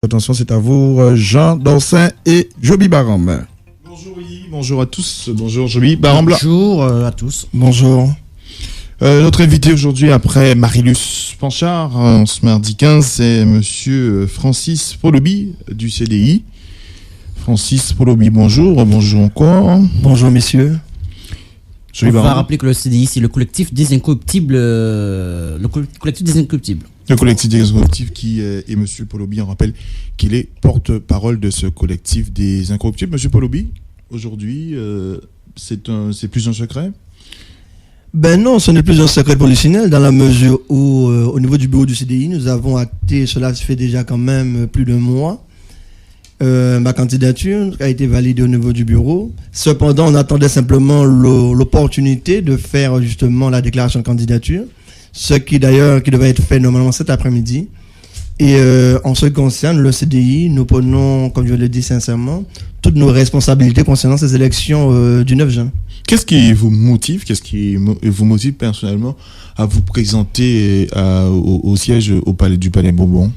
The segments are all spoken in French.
Attention, c'est à vous, Jean Dorsin et Joby Baram. Bonjour Willy, bonjour à tous, bonjour Joby Baram. Bonjour à tous. Bonjour. Notre invité aujourd'hui, après Marilus Panchard, ce mardi 15, c'est monsieur Francis Polobi du CDI. Francis Polobi, bonjour, bonjour encore. Bonjour messieurs. On va rappeler que le CDI, c'est le collectif des incorruptibles. Le collectif des incorruptibles. Le collectif des incorruptibles et monsieur Polobi, on rappelle qu'il est porte-parole de ce collectif des incorruptibles. Monsieur Polobi, aujourd'hui, c'est plus un secret? Ben non, ce n'est plus un secret polichinelle dans la mesure où, au niveau du bureau du CDI, nous avons acté, cela fait déjà quand même plus d'un mois, ma candidature a été validée au niveau du bureau. Cependant, on attendait simplement l'opportunité de faire justement la déclaration de candidature, ce qui d'ailleurs qui devait être fait normalement cet après-midi. Et en ce qui concerne le CDI, nous prenons, comme je l'ai dit sincèrement, toutes nos responsabilités concernant ces élections du 9 juin. Qu'est-ce qui vous motive personnellement à vous présenter au siège du Palais Bourbon?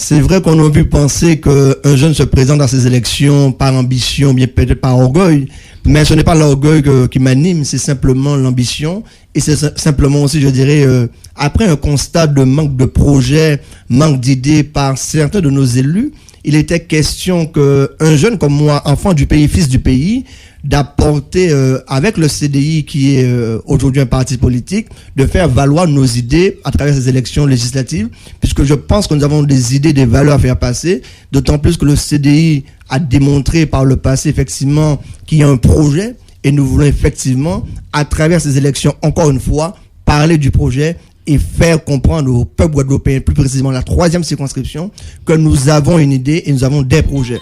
C'est vrai qu'on a pu penser qu'un jeune se présente dans ces élections par ambition, bien peut-être par orgueil, mais ce n'est pas l'orgueil qui m'anime, c'est simplement l'ambition. Et c'est simplement aussi, je dirais, après un constat de manque de projets, manque d'idées par certains de nos élus, il était question qu'un jeune comme moi, enfant du pays, fils du pays, d'apporter avec le CDI qui est aujourd'hui un parti politique, de faire valoir nos idées à travers ces élections législatives, puisque je pense que nous avons des idées, des valeurs à faire passer, d'autant plus que le CDI a démontré par le passé effectivement qu'il y a un projet, et nous voulons effectivement, à travers ces élections, encore une fois, parler du projet et faire comprendre au peuple guadeloupéen, plus précisément la 3e circonscription, que nous avons une idée et nous avons des projets.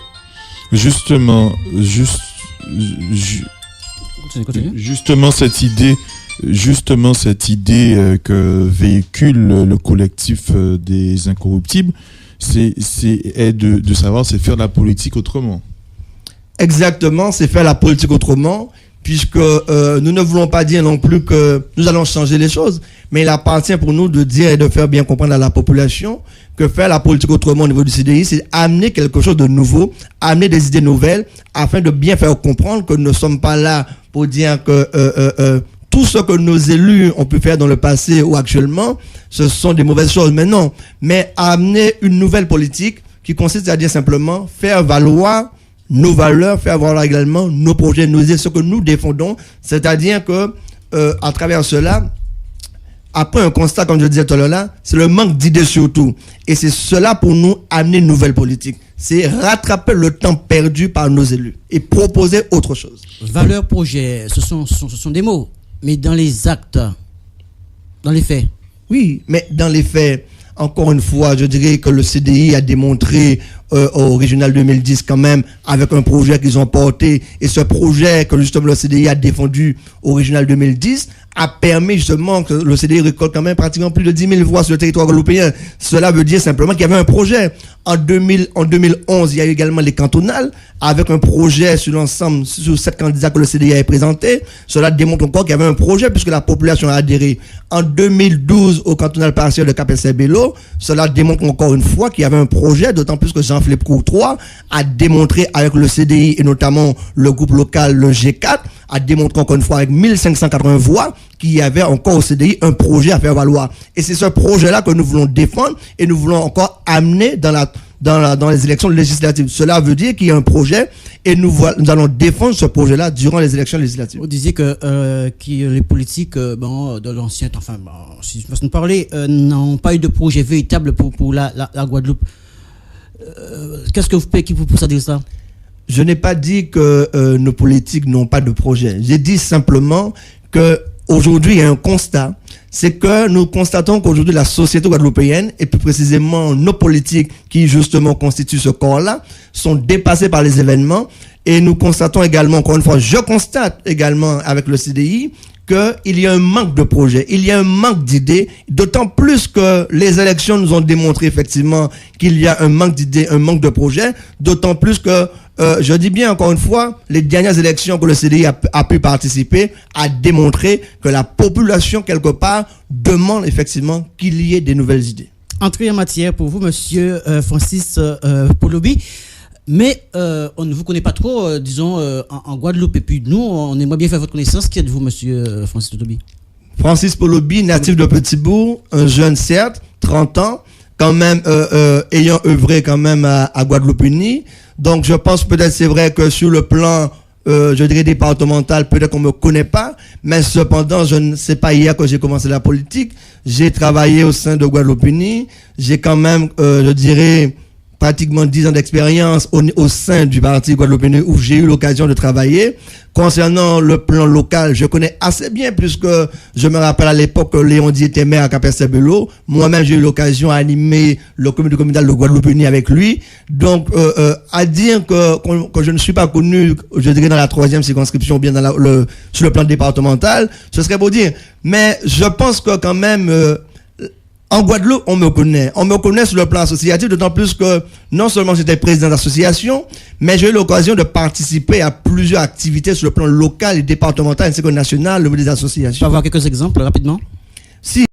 Justement cette idée que véhicule le collectif des incorruptibles, c'est de savoir, c'est faire la politique autrement. Exactement, c'est faire la politique autrement, puisque nous ne voulons pas dire non plus que nous allons changer les choses, mais il appartient pour nous de dire et de faire bien comprendre à la population que faire la politique autrement au niveau du CDI, c'est amener quelque chose de nouveau, amener des idées nouvelles, afin de bien faire comprendre que nous ne sommes pas là pour dire que tout ce que nos élus ont pu faire dans le passé ou actuellement, ce sont des mauvaises choses. Mais non, mais amener une nouvelle politique qui consiste à dire simplement faire valoir nos valeurs, faire valoir également nos projets, nos idées, ce que nous défendons, c'est-à-dire que à travers cela, après un constat, comme je disais tout à l'heure là, c'est le manque d'idées surtout. Et c'est cela pour nous amener une nouvelle politique. C'est rattraper le temps perdu par nos élus et proposer autre chose. Valeurs, projets, ce sont des mots, mais dans les actes, dans les faits. Oui, mais dans les faits, encore une fois, je dirais que le CDI a démontré au Régional 2010 quand même, avec un projet qu'ils ont porté, et ce projet que justement le CDI a défendu au Régional 2010 a permis justement que le CDI récolte quand même pratiquement plus de 10 000 voix sur le territoire guadeloupéen. Cela veut dire simplement qu'il y avait un projet. En 2011, il y a eu également les cantonales, avec un projet sur l'ensemble, sur 7 candidats que le CDI avait présenté. Cela démontre encore qu'il y avait un projet puisque la population a adhéré. En 2012, au cantonal partiel de Cap-Bello, cela démontre encore une fois qu'il y avait un projet, d'autant plus que Jean-Philippe Courtois a démontré avec le CDI et notamment le groupe local, le G4, a démontré encore une fois avec 1580 voix qu'il y avait encore au CDI un projet à faire valoir. Et c'est ce projet-là que nous voulons défendre et nous voulons encore amener dans les élections législatives. Cela veut dire qu'il y a un projet et nous allons défendre ce projet-là durant les élections législatives. Vous disiez que les politiques de l'ancien temps, si je peux parler, n'ont pas eu de projet véritable pour la Guadeloupe. Qu'est-ce qui vous pousse à dire ça? Je n'ai pas dit que nos politiques n'ont pas de projet. J'ai dit simplement que aujourd'hui, il y a un constat, c'est que nous constatons qu'aujourd'hui, la société guadeloupéenne, et plus précisément nos politiques qui justement constituent ce corps-là, sont dépassés par les événements. Et nous constatons également, encore une fois, je constate également avec le CDI, qu'il y a un manque de projets, il y a un manque d'idées, d'autant plus que les élections nous ont démontré effectivement qu'il y a un manque d'idées, un manque de projets, d'autant plus que je dis bien encore une fois, les dernières élections que le CDI a pu participer a démontré que la population quelque part demande effectivement qu'il y ait des nouvelles idées. entrer en matière pour vous, monsieur Francis Polobi. Mais on ne vous connaît pas trop, disons, en Guadeloupe. Et puis nous, on aimerait bien faire votre connaissance. Qui êtes-vous, monsieur Francis Polobi? Francis Polobi, natif de Petit-Bourg, un jeune certes, 30 ans, quand même ayant œuvré quand même à Guadeloupe Unie. Donc je pense peut-être c'est vrai que sur le plan je dirais départemental, peut-être qu'on me connaît pas, mais cependant, je ne sais pas hier que j'ai commencé la politique, j'ai travaillé au sein de Guadeloupe Unie, j'ai quand même, je dirais, pratiquement 10 ans d'expérience au sein du parti Guadeloupe Unie où j'ai eu l'occasion de travailler. Concernant le plan local, je connais assez bien puisque je me rappelle à l'époque que Léon Di était maire à Cap-Estébelo. Moi-même, j'ai eu l'occasion d'animer le comité communal de Guadeloupe Unie avec lui. Donc, à dire que je ne suis pas connu, je dirais dans la 3e circonscription ou bien sur le plan départemental, ce serait beau dire. Mais je pense que quand même, en Guadeloupe, on me connaît. On me connaît sur le plan associatif, d'autant plus que non seulement j'étais président d'association, mais j'ai eu l'occasion de participer à plusieurs activités sur le plan local et départemental ainsi que national, le niveau des associations. Tu peux avoir quelques exemples rapidement? Si